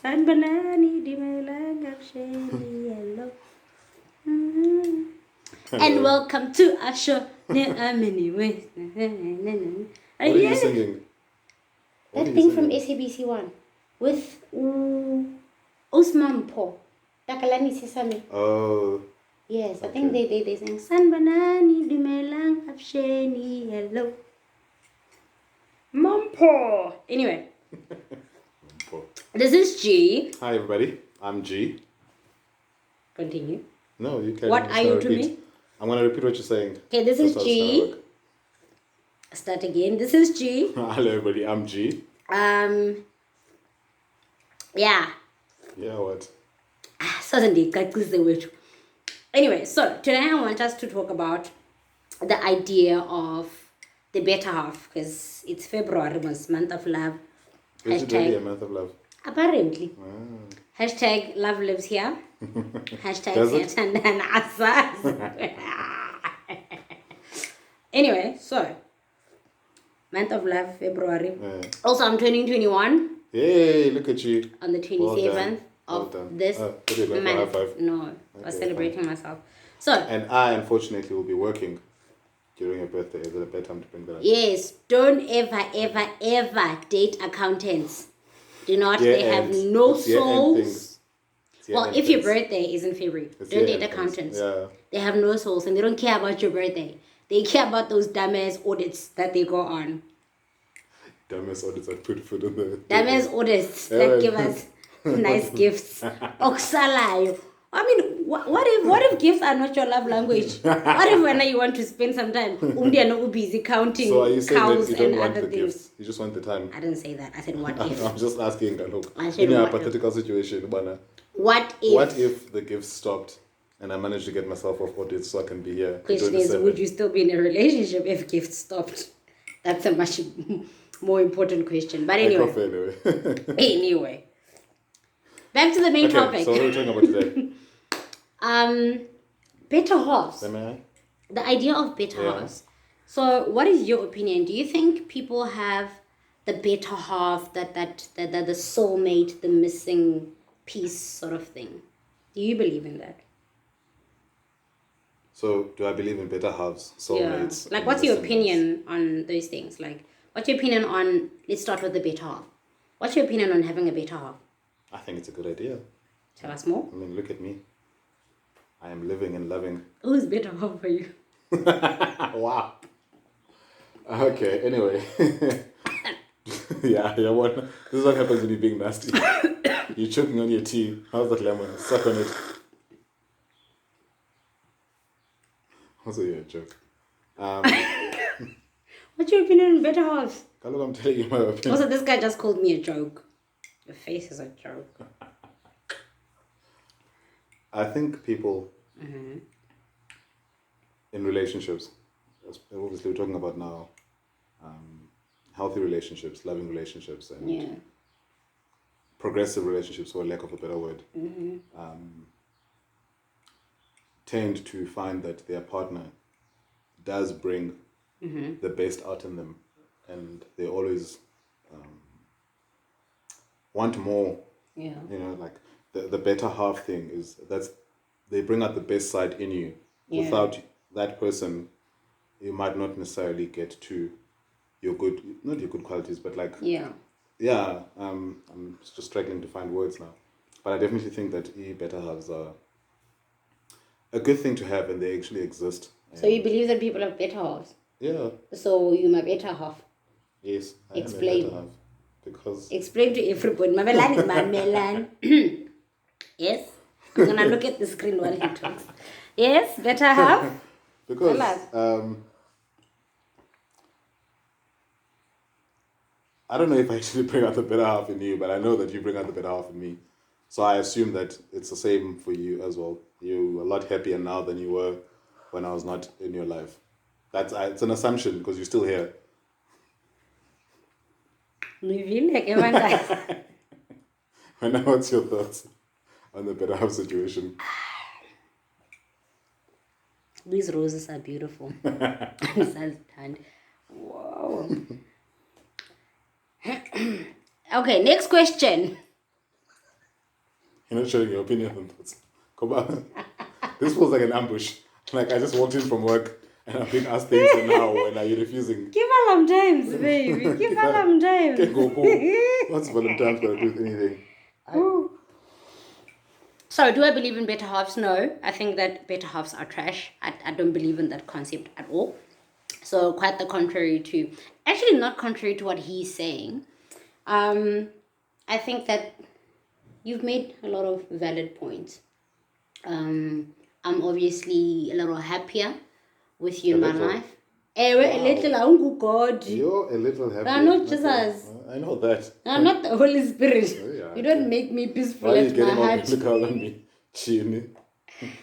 Sanbanani dimelanga shady yellow. And welcome to our show. What are you singing? That thing from SABC One with Usman Po. Takalani Sesame. Oh. Yes, okay. I think they sing Sanbanani dimelanga shady yellow. Mampo. Anyway. This is G. Hi everybody, I'm G. Continue. No, you can't. What are you to me? I'm going to repeat what you're saying. Okay, this is G. Start again. This is G. Hello everybody, I'm G. Yeah. Yeah, what? Anyway, so today I want us to talk about the idea of the better half, because it's February, month of love. Is it really a month of love? Apparently. Hashtag love lives here. Hashtag Satan Anyway, so month of love, February. Yeah. Also, I'm turning 21. Yay, look at you. On the 27th of this month. No, okay, I was celebrating myself. So. And I, unfortunately, will be working during your birthday. Is it a bad time to bring that up? Yes, don't ever date accountants. Do not. They have no souls. Well, if your birthday is in February, don't date accountants. Yeah. They have no souls and they don't care about your birthday. They care about those dumbass audits that they go on. Dumbass audits are pretty good on the... Dumbass audits that give us nice gifts. Oksalayo. I mean, what if gifts are not your love language? What if when you want to spend some time, busy counting so are you saying cows that you don't and want other the things? Gifts? You just want the time? I didn't say that. I said what if. I'm just asking. Look, in a hypothetical situation, what if the gifts stopped and I managed to get myself off audit so I can be here? Question is, would you still be in a relationship if gifts stopped? That's a much more important question. But anyway. Anyway. Back to the main topic. So what are we talking about today? Better halves. The idea of better halves. So what is your opinion? Do you think people have the better half, that the soulmate, the missing piece sort of thing? Do you believe in that? So do I believe in better halves, soulmates? Yeah. Like, what's your opinion on those things? Like, what's your opinion on, let's start with the better half. What's your opinion on having a better half? I think it's a good idea. Tell us more. I mean, look at me. I am living and loving. Who's better half for you? Wow. Okay, anyway. yeah, this is what happens when you're being nasty. You're choking on your tea. How's that lemon? Suck on it. Also, you're a joke. What's your opinion on better halves? Look, I'm telling you my opinion. Also, this guy just called me a joke. Your face is a joke. I think people in relationships, obviously we're talking about now, healthy relationships, loving relationships, and progressive relationships, for lack of a better word, tend to find that their partner does bring the best out in them, and they always want more. Yeah. You know, like the better half thing is they bring out the best side in you. Yeah. Without that person, you might not necessarily get to your good, not your good qualities, but like I'm just struggling to find words now, but I definitely think that better halves are a good thing to have, and they actually exist. So you believe that people have better halves? Yeah. So you're my better half? Yes. Explain. I am a better half. Because... Explain to everybody. Yes? I'm going to look at the screen while he talks. Yes? Better half? Because I don't know if I actually bring out the better half in you, but I know that you bring out the better half in me. So I assume that it's the same for you as well. You're a lot happier now than you were when I was not in your life. It's an assumption because you're still here. What's your thoughts on the better half situation? These roses are beautiful. Wow. Okay, next question. You're not sharing your opinion on thoughts. Come on. This feels like an ambush. Like I just walked in from work and I'm being asked things and now when are you refusing? Give Valentine's, baby. Give Valentine's. Okay, go. What's Valentine's got to do with anything? So, do I believe in better halves? No. I think that better halves are trash. I don't believe in that concept at all. So, quite the contrary to... Actually, not contrary to what he's saying. I think that you've made a lot of valid points. I'm obviously a little happier with you in my life. A little, God. You're a little happier. I'm not Jesus. I know that. I'm not the Holy Spirit. Oh, yeah, you don't make me peaceful. Why are you at getting my all heart. biblical on me? Chini.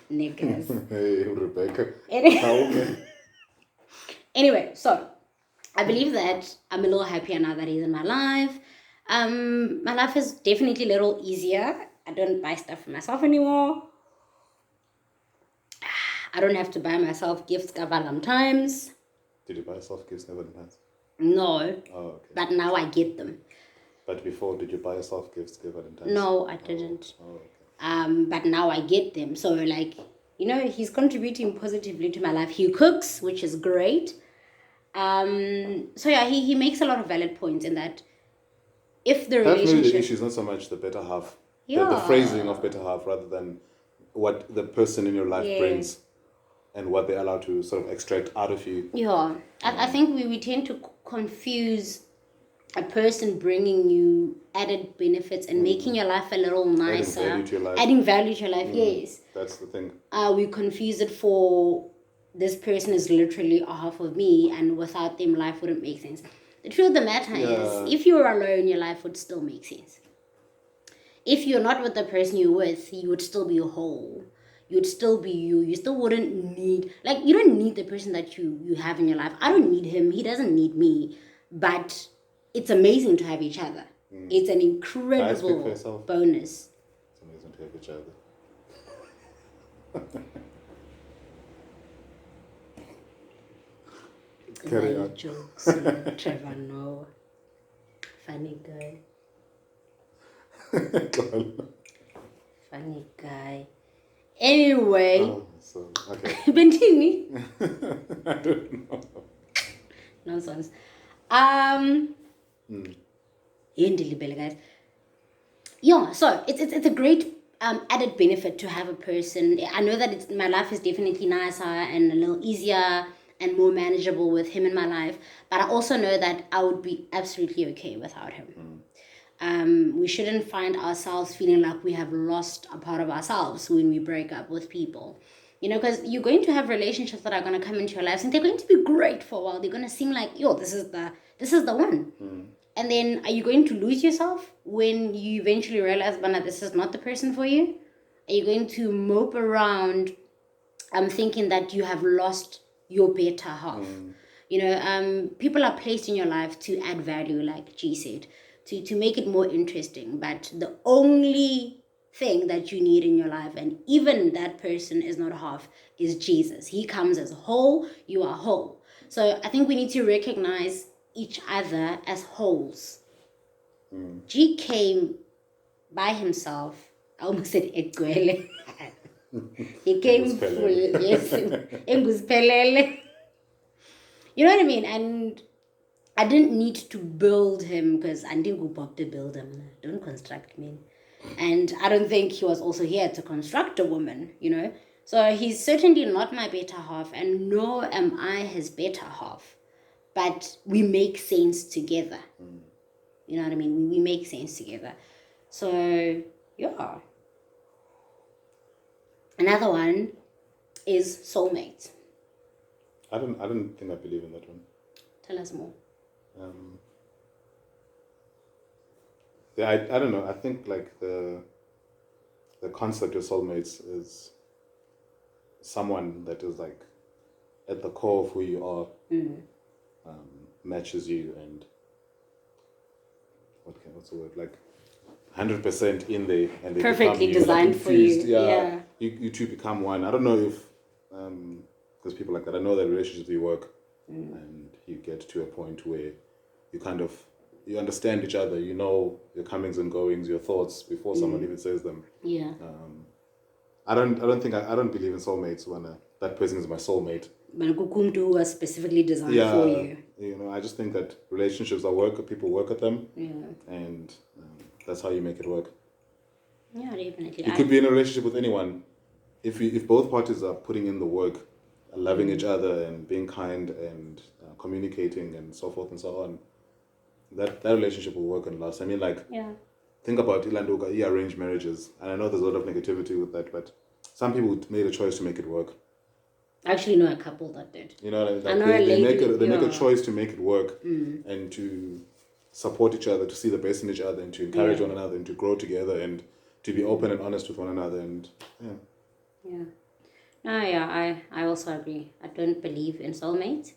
Niggas. Hey, Rebecca. Anyway, so I believe that I'm a little happier now that he's in my life. My life is definitely a little easier. I don't buy stuff for myself anymore. I don't have to buy myself gifts sometimes. Did you buy yourself gifts never times? No. Oh, okay. But now I get them. But before, did you buy yourself gifts given times? No, I didn't. Oh, okay. But now I get them. So like, he's contributing positively to my life. He cooks, which is great. So yeah, he makes a lot of valid points in that if the relationship... Maybe the issue is not so much the better half, the phrasing of better half, rather than what the person in your life brings and what they're allowed to sort of extract out of you. Yeah, I think we tend to confuse a person bringing you added benefits and making your life a little nicer. Adding value to your life, yes. That's the thing. We confuse it for this person is literally a half of me and without them life wouldn't make sense. The truth of the matter is, if you were alone, your life would still make sense. If you're not with the person you're with, you would still be whole. You'd still be you. You still wouldn't need... Like, you don't need the person that you have in your life. I don't need him. He doesn't need me. But it's amazing to have each other. It's an incredible bonus. It's amazing to have each other. Carry on. Jokes, Trevor, no. Funny guy. Funny guy. Anyway. Okay. Bentini. I don't know. Nonsense. Guys. Yeah, so it's a great added benefit to have a person. I know that my life is definitely nicer and a little easier and more manageable with him in my life, but I also know that I would be absolutely okay without him. We shouldn't find ourselves feeling like we have lost a part of ourselves when we break up with people. Because you're going to have relationships that are going to come into your lives and they're going to be great for a while. They're going to seem like, this is the one. And then are you going to lose yourself when you eventually realize, Bana, this is not the person for you? Are you going to mope around thinking that you have lost your better half? People are placed in your life to add value, like G said, to make it more interesting. But the only thing that you need in your life, and even that person is not half, is Jesus. He comes as whole, you are whole. So I think we need to recognize each other as wholes. G came by himself. I almost said Egwele. He came full. Yes. Enguzpelele. You know what I mean? And I didn't need to build him because I didn't go back to build him. Don't construct me. And I don't think he was also here to construct a woman, So he's certainly not my better half, and nor am I his better half. But we make sense together. You know what I mean? We make sense together. So, yeah. Another one is soulmate. I don't think I believe in that one. Tell us more. I don't know. I think like the concept of soulmates is someone that is like at the core of who you are, matches you, and what's the word, like 100% in there, and they perfectly designed for you. Yeah. You two become one. I don't know if there's people like that. I know that relationships you work, and you get to a point where you kind of you understand each other. You know your comings and goings, your thoughts before someone even says them. Yeah. I don't believe in soulmates when that person is my soulmate. But Kukumtu was specifically designed for you. You know, I just think that relationships are work. People work at them. Yeah. And that's how you make it work. Yeah, definitely. You could be in a relationship with anyone. If both parties are putting in the work, loving each other and being kind and communicating and so forth and so on, that relationship will work and last. I mean, like, think about Ilandoka, arranged marriages. And I know there's a lot of negativity with that, but some people made a choice to make it work. I actually know a couple that did. You know, like they make a choice to make it work and to support each other, to see the best in each other, and to encourage one another, and to grow together, and to be open and honest with one another, and I also agree. I don't believe in soulmates.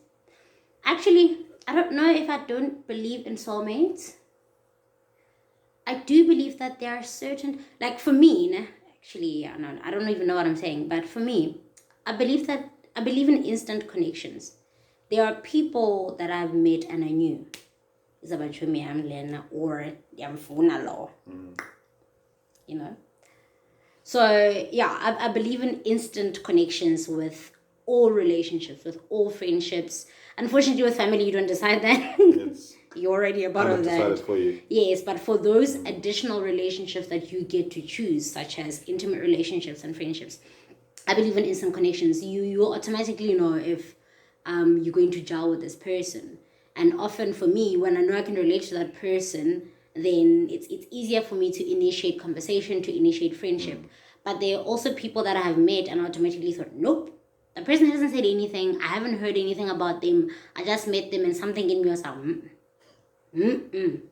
Actually, I don't know if I don't believe in soulmates. I do believe that there are certain, like for me, actually, I don't even know what I'm saying, but for me, I believe in instant connections. There are people that I've met and I knew. Or you know. So yeah, I believe in instant connections with all relationships, with all friendships. Unfortunately, with family, you don't decide that. You're already a part of that. Decided for you. Yes, but for those additional relationships that you get to choose, such as intimate relationships and friendships, I believe in instant connections. You automatically know if you're going to gel with this person. And often for me, when I know I can relate to that person, then it's easier for me to initiate conversation, to initiate friendship. But there are also people that I have met and automatically thought, nope, the person hasn't said anything. I haven't heard anything about them. I just met them and something in me was like, You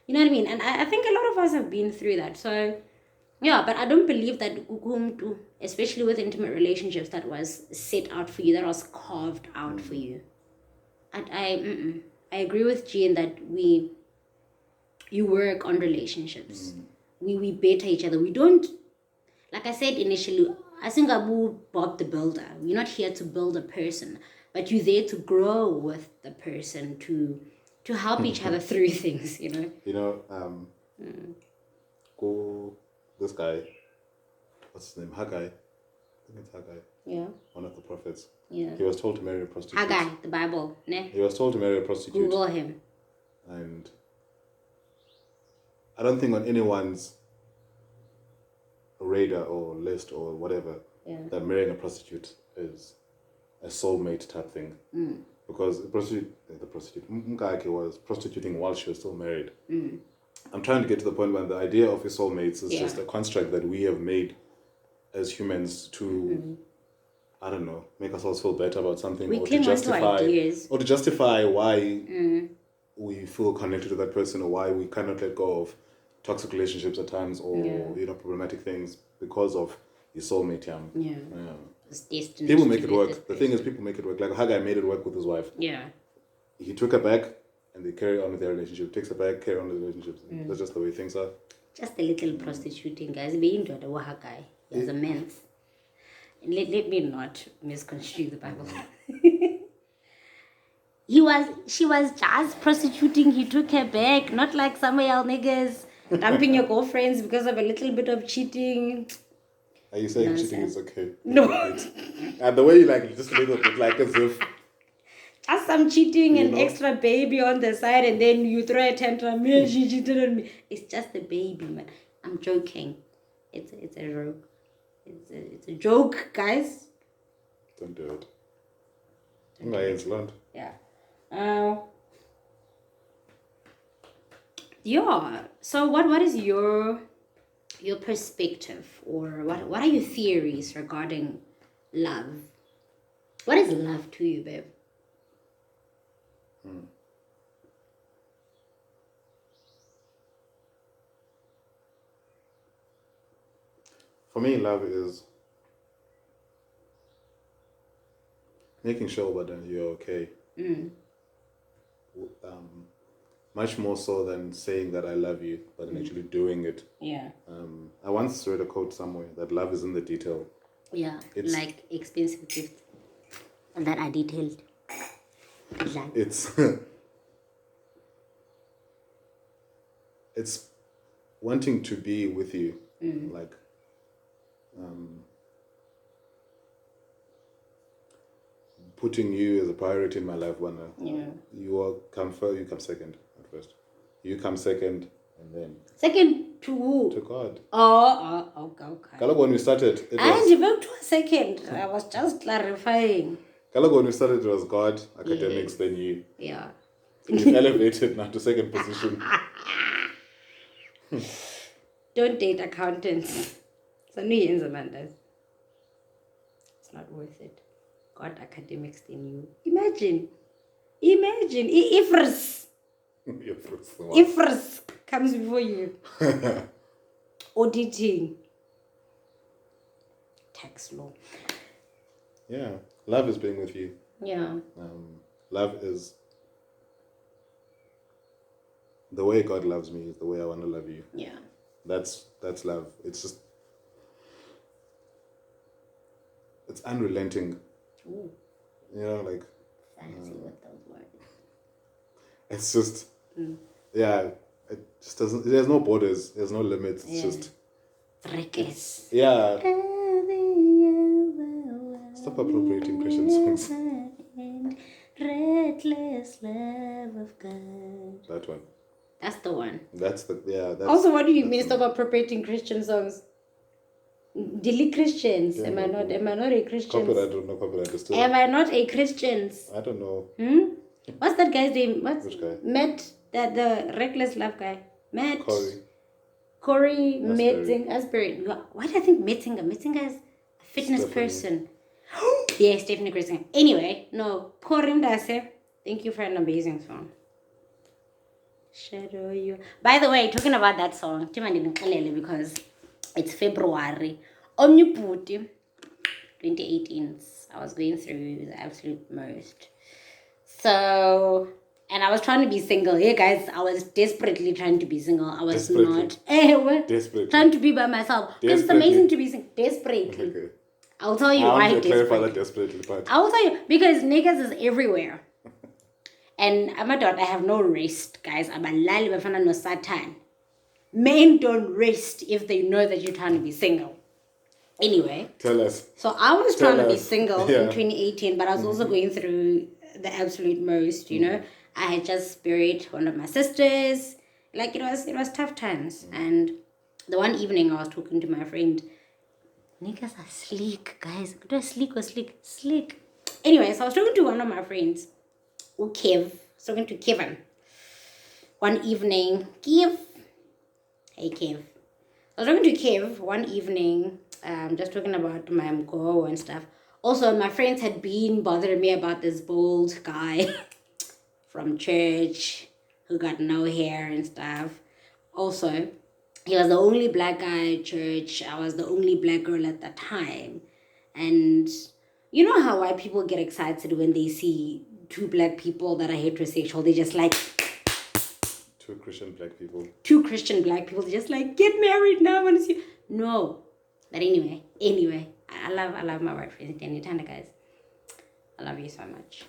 know what I mean? And I think a lot of us have been through that. So, yeah, but I don't believe that Ukumtu, especially with intimate relationships, that was set out for you, that was carved out for you. And I agree with Jean that you work on relationships. We better each other. We don't, like I said initially, I think Abu Bob the Builder. We're not here to build a person, but you're there to grow with the person, to help each other through things, you know. You know, this guy, what's his name? Haggai. I think it's Haggai. Yeah. One of the prophets. Yeah. He was told to marry a prostitute. Haggai, the Bible, ne? He was told to marry a prostitute. Google him. And I don't think on anyone's radar or list or whatever that marrying a prostitute is a soulmate type thing. Because the prostitute, Mkake was prostituting while she was still married. I'm trying to get to the point where the idea of a soulmates is just a construct that we have made as humans to, I don't know, make ourselves feel better about something, or to justify why we feel connected to that person, or why we cannot let go of toxic relationships at times, or problematic things because of your soulmate. People make it work. The thing is, people make it work. Like Haggai made it work with his wife. Yeah. He took her back, and they carry on with their relationship. Takes her back, carry on with the relationships. That's just the way things are. Just a little prostituting, guys. Being to the Haggai as a man. Let me not misconstrue the Bible. She was just prostituting. He took her back, not like some of y'all niggas dumping your girlfriends because of a little bit of cheating. Are you saying cheating is okay? No. And the way you just a little bit, like as if just some cheating and extra baby on the side, and then you throw a tantrum. She cheated on me. It's just a baby, man. I'm joking. It's a joke. It's a joke, guys. Don't do it. It's learned. Yeah. Yeah. So what is your perspective, or what are your theories regarding love? What is love to you, babe? For me, love is making sure that you're okay. Much more so than saying that I love you, but actually doing it. Yeah. I once read a quote somewhere that love is in the detail. Yeah, it's like expensive gifts that are detailed. It's it's wanting to be with you, like, putting you as a priority in my life. When you come first, you come second at first. You come second, and then second to who? To God. Okay. When we started, I developed to a second. I was just clarifying. When we started, it was God, academics, then you. Yeah. You've elevated now to second position. Don't date accountants. It's not worth it. God, academics, then you. Imagine. Ifrs comes before you. Auditing. Tax law. Yeah. Love is being with you. Yeah. Love is the way God loves me is the way I want to love you. Yeah. That's love. It's just, it's unrelenting. Ooh. Like Fancy with those words. It's just it just doesn't, there's no borders, there's no limits. It's just reckless. Yeah. Stop appropriating Christian songs. Reckless love of God. That one. That's the one. That's also, what do you mean stop appropriating Christian songs? Delete Christians. Am I not a Christian? Copyright, I don't know copyright is still. Am I not a Christian? I don't know. What's that guy's name? Which guy? Matt, the reckless love guy. Matt. Corey Asbury. Why do I think Metzinger is a fitness person? Yes, Stephanie Grayson. Anyway, no. Thank you for an amazing song. Shadow you. By the way, talking about that song, because it's February. Omniputi, 2018. I was going through the absolute most. So, and I was trying to be single. Yeah, guys, I was desperately trying to be single. I was not. Desperately. Trying to be by myself. Because it's amazing to be single. Desperately. Okay. I'll tell you why desperately. Clarify that desperately part. I'll tell you, because niggas is everywhere. And I'm a dot, I have no rest, guys. I'm a lali bafana no Satan. Men don't rest if they know that you're trying to be single. Anyway. Tell us. So I was trying to be single in 2018, but I was also going through the absolute most, you know. I had just buried one of my sisters. Like, it was tough times. And the one evening I was talking to my friend. Niggas are sleek, guys. Sleek. Anyway, so I was talking to one of my friends. Talking to Kevin. One evening, Hey Kev. I was talking to Kev one evening, just talking about my mgo and stuff. Also, my friends had been bothering me about this bald guy from church who got no hair and stuff. Also, he was the only black guy at church. I was the only black girl at that time. And you know how white people get excited when they see two black people that are heterosexual? They just like... Two Christian black people. They just like, get married now. No. But anyway. I love my white friends. Guys. I love you so much.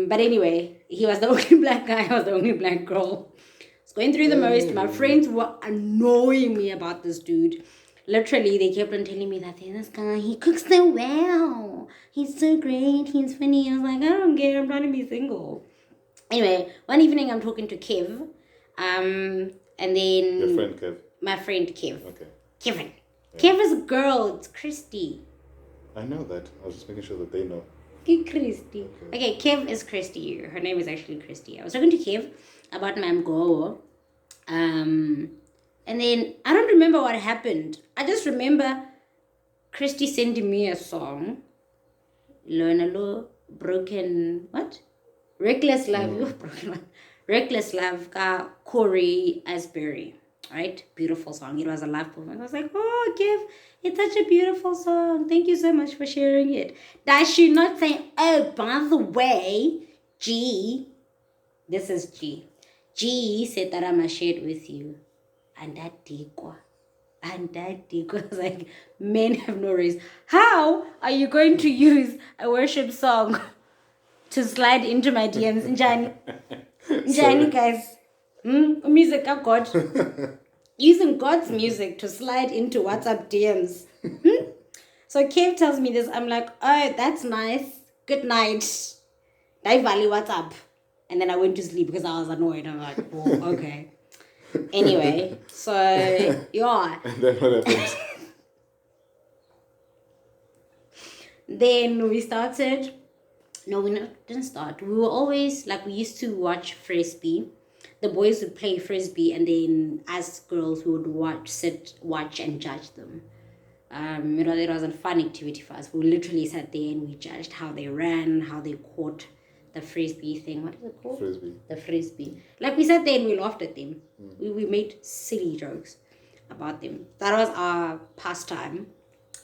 But anyway, he was the only black guy. I was the only black girl. I was going through the most. My friends were annoying me about this dude. Literally, they kept on telling me that this guy, he cooks so well. He's so great. He's funny. I was like, I don't care. I'm trying to be single. Anyway, one evening I'm talking to Kev. And then... Your friend Kev? My friend Kev. Okay. Kevin. Yeah. Kev is a girl. It's Christy. I know that. I was just making sure that they know. Christy. Okay, Kev is Christy. Her name is actually Christy. I was talking to Kev about my mgo. And then I don't remember what happened. I just remember Christy sending me a song. Broken... What? Reckless Love. Reckless Love, Corey Asbury. Right? Beautiful song. It was a live performance. I was like, oh, Kev, it's such a beautiful song. Thank you so much for sharing it. Does she not say, oh, by the way, G, this is G. G said that I'm going to share it with you. And that dequa. I was like, men have no race. How are you going to use a worship song to slide into my DMs? Njani, guys. Music of God. Using God's music to slide into WhatsApp DMs. So Kev tells me this. I'm like, oh, that's nice. Good night. I value WhatsApp. And then I went to sleep because I was annoyed. I'm like, oh, okay. Anyway, so yeah. And then what happened? Then we started. No, didn't start. We were always like, we used to watch Frisbee. The boys would play Frisbee, and then us girls would watch and judge them. It was a fun activity for us. We literally sat there and we judged how they ran, how they caught the Frisbee thing. What is it called? Frisbee. The Frisbee. Like, we sat there and we laughed at them. We made silly jokes about them. That was our pastime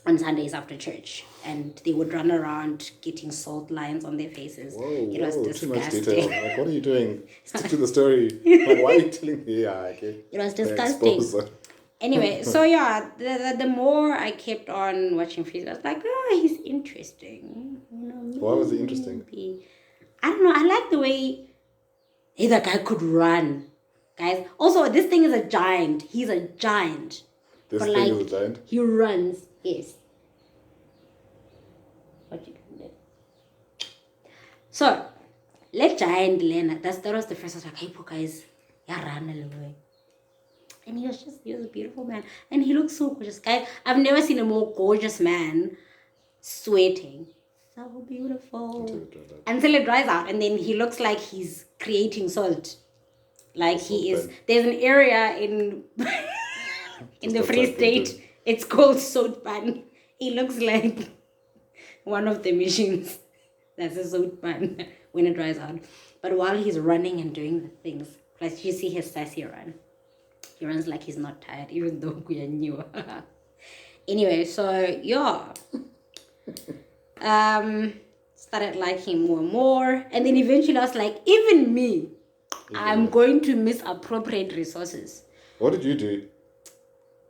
on Sundays after church. And they would run around getting salt lines on their faces. It was disgusting. Too much disgusting. detail. Like, what are you doing? Stick to the story. Like, why are you telling me? Yeah, okay. It was disgusting. Anyway, so yeah, the more I kept on watching Frisbee, I was like, oh, he's interesting. Why was he interesting? I don't know. I like the way the guy could run. Guys, also, this thing is a giant. He's a giant. This thing is a giant? He runs, yes. What you can do. So, let giant Lena. That was the first. I was like, hey, poor guys, run a little way. And he was a beautiful man. And he looked so gorgeous. Guys, I've never seen a more gorgeous man sweating. So beautiful. Until it dries out. And then he looks like he's creating salt. Like he is. There's an area in the Free State. It's called Salt Pan. He looks like one of the machines. That's a salt pan when it dries out. But while he's running and doing the things, like you see his sassy run. He runs like he's not tired, even though we are new. Anyway, so yeah. Started liking him more and more. And then eventually I was like, even me, I'm going to misappropriate resources. What did you do?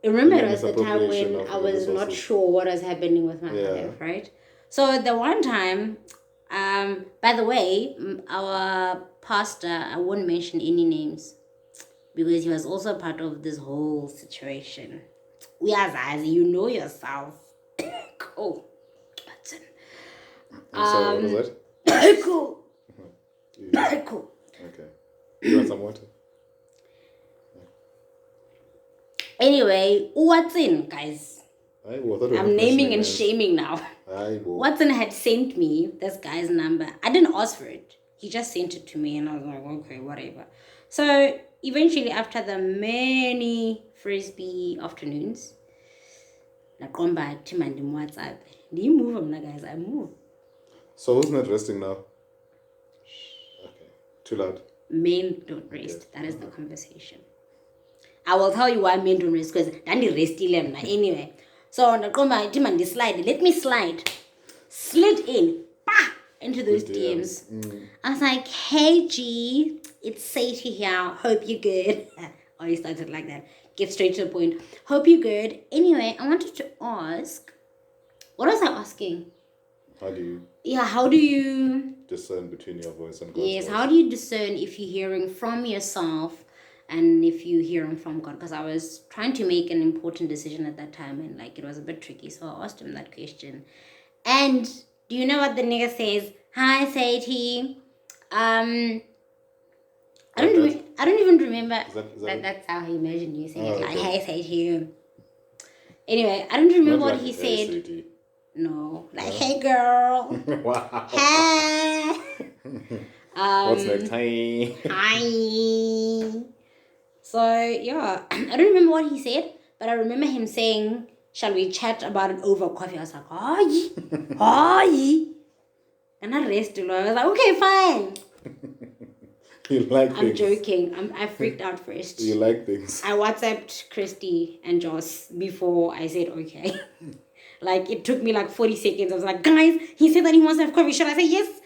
Remember, it was the time when I was not sure what was happening with my life, right? So the one time, by the way, our pastor, I won't mention any names, because he was also part of this whole situation. We are Zazi, you know yourself. Cool. Watson. Sorry, what was that? Cool. Cool. Okay. You want some water? Anyway, Watson, guys. I'm naming and shaming now. Watson had sent me this guy's number. I didn't ask for it. He just sent it to me and I was like, okay, whatever. So eventually, after the many Frisbee afternoons, I come back to my WhatsApp. Do you move them, guys? I move. So who's not resting now? Okay. Too loud. Men don't rest. That is the conversation. I will tell you why men don't rest, because Dandy resting them. Anyway, so I come back to my slide. Let me slide. Slid in. Into those DMs. I was like, hey G, it's Sadie here. Hope you're good. Oh, he started like that. Get straight to the point. Hope you're good. Anyway, I wanted to ask, what was I asking? How do you discern between your voice and God's voice? How do you discern if you're hearing from yourself and if you're hearing from God? Because I was trying to make an important decision at that time and it was a bit tricky. So I asked him that question. And do you know what the nigga says? Hi, Sadie. I don't even remember. That's how he imagined you saying it. Like, hey, Sadie. Anyway, I don't remember what he said. Sadie. No, like, hey, girl. Wow. Hey. What's next? Hi. So yeah, I don't remember what he said, but I remember him saying, shall we chat about it over coffee? I was like, hi. And I rested. I was like, okay, fine. You like things. I'm joking. I freaked out first. You like things. I WhatsApped Christy and Joss before I said okay. It took me 40 seconds. I was like, guys, he said that he wants to have coffee. Should I say yes?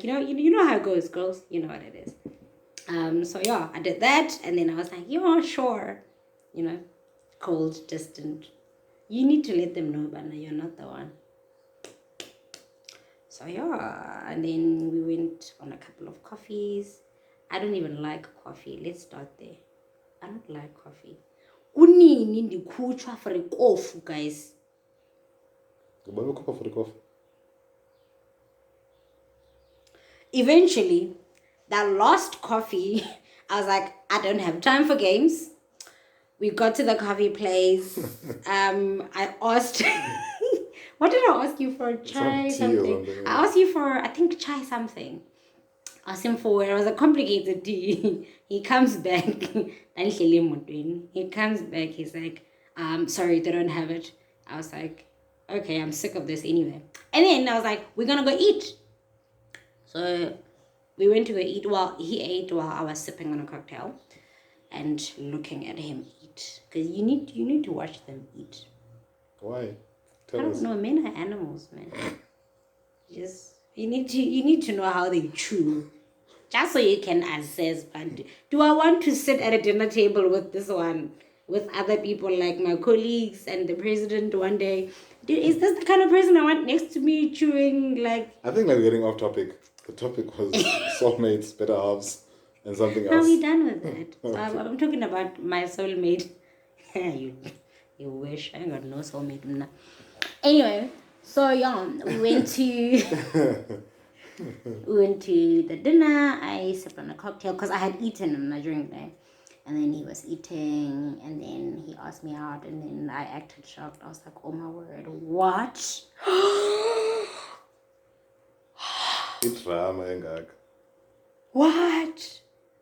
You know how it goes, girls. You know what it is. So yeah, I did that. And then I was like, yeah, sure. Cold, distant. You need to let them know, but no, you're not the one. So yeah, and then we went on a couple of coffees. I don't even like coffee. Let's start there. I don't like coffee. Kunini ndikhutshwa for ikofu, guys. Eventually, that last coffee, I was like, I don't have time for games. We got to the coffee place. I asked, what did I ask you for? Chai something. I asked you for, I think, chai something. I asked him for, it was a complicated tea. He comes back. He comes back. He's like, sorry, they don't have it. I was like, okay, I'm sick of this anyway. And then I was like, we're gonna go eat. So we went to go eat. Well, he ate while I was sipping on a cocktail and looking at him eat. Because you need to watch them eat. Why? I don't know. Men are animals, man. You need to know how they chew, just so you can assess. But do I want to sit at a dinner table with this one, with other people like my colleagues and the president one day? Is this the kind of person I want next to me chewing like? I think we're getting off topic. The topic was soulmates, better halves, and something else. Are we done with that? Okay. So I'm talking about my soulmate. you wish I got no soulmate. Anyway, so yeah, we went to the dinner. I sipped on a cocktail because I had eaten during the day, and then he was eating, and then he asked me out, and then I acted shocked. I was like, "Oh my word, what?" What?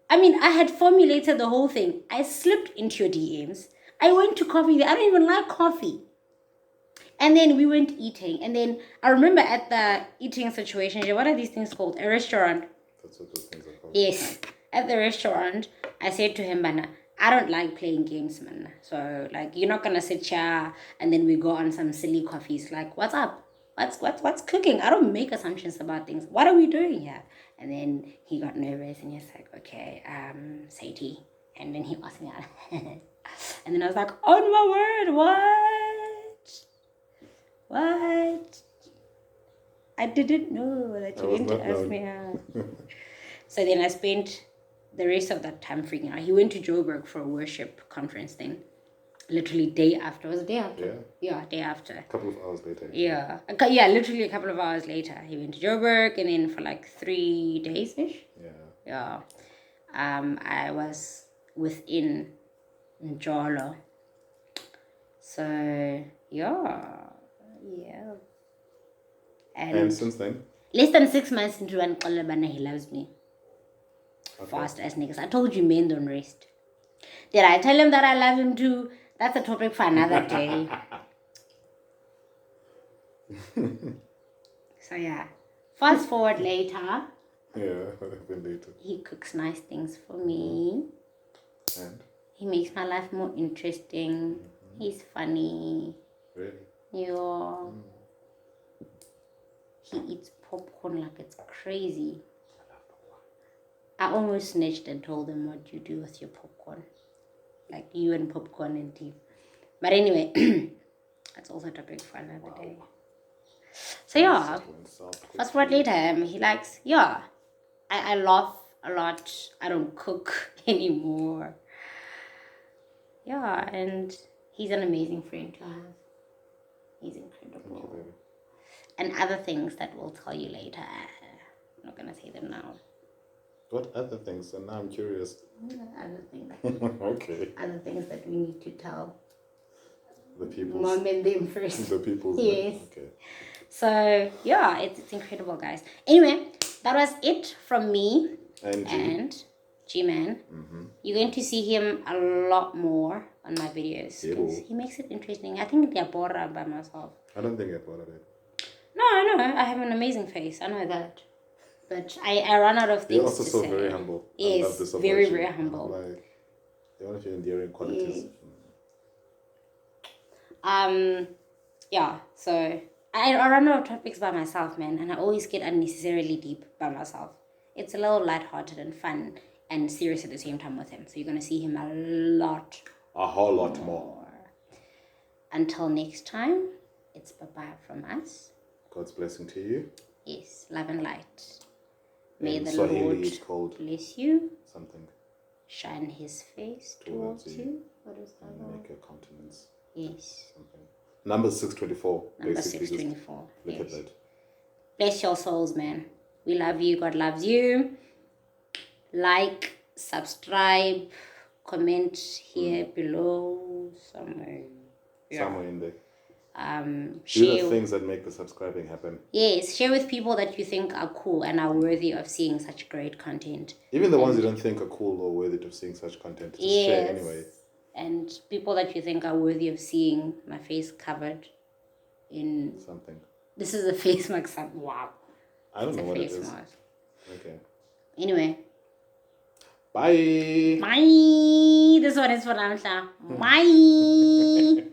I mean, I had formulated the whole thing. I slipped into your DMs. I went to coffee there. I don't even like coffee. And then we went eating. And then I remember at the eating situation, what are these things called? A restaurant. That's what those things are called. Yes. At the restaurant, I said to him, Bana, I don't like playing games, man. So, like, you're not going to sit here and then we go on some silly coffees. Like, what's up? What's cooking? I don't make assumptions about things. What are we doing here? And then he got nervous and he's like, okay, Sadie. And then he asked me out. And then I was like, oh my word, what? I didn't know that you went to ask me out. So then I spent the rest of that time freaking out. He went to Joburg for a worship conference thing. Literally day after. Was it day after? Yeah, day after. A couple of hours later. Yeah. Literally a couple of hours later. He went to Joburg and then for like 3 days-ish. Yeah. I was within Njolo. So, yeah. And since then? Less than 6 months into Anqalabana, he loves me. Okay. Fast as niggas. I told you men don't rest. Did I tell him that I love him too? That's a topic for another day. So yeah. Fast forward later. Yeah, what happened later? He cooks nice things for me. And? He makes my life more interesting. Mm-hmm. He's funny. Really? Yeah. He eats popcorn like it's crazy. I almost snitched and told him what you do with your popcorn. Like you and popcorn and tea. But anyway, that's also a topic for another day. So yeah, fast forward later, he likes, I laugh a lot. I don't cook anymore. Yeah, and he's an amazing friend to have. He's incredible. You, and other things that we'll tell you later. I'm not going to say them now. What other things? And now I'm curious. Other things. Okay. Other things that we need to tell. The people. Mom and them first. The people. Yes. Okay. So, yeah, it's incredible, guys. Anyway, that was it from me and G-Man. Mm-hmm. You're going to see him a lot more on my videos. Because he makes it interesting. I think they're bored by myself. I don't think they're bored of it. No, I know. I have an amazing face. I know that. But I run out of things You're also so very humble. Yes, I love this very, very humble. Like, one of your endearing qualities. Yeah, so I run out of topics by myself, man, and I always get unnecessarily deep by myself. It's a little lighthearted and fun and serious at the same time with him. So you're going to see him a lot. A whole lot more. Until next time, it's bye-bye from us. God's blessing to you. Yes, love and light. May in the Swahili Lord it's called bless you. something. Shine his face towards you. What is that? And make your countenance. Yes. Something. Number 624. Number basically 624. Look yes. at that. Bless your souls, man. We love you. God loves you. Like, subscribe, comment here below somewhere. Yeah. Somewhere in there. Share Do the things that make the subscribing happen. Yes, share with people that you think are cool and are worthy of seeing such great content. Even the ones you don't think are cool or worthy of seeing such content. Just share anyway. And people that you think are worthy of seeing my face covered in something. This is a face mask. Wow. I don't know what it is. Mask. Okay. Anyway. Bye. Bye. This one is for Namsha. Bye.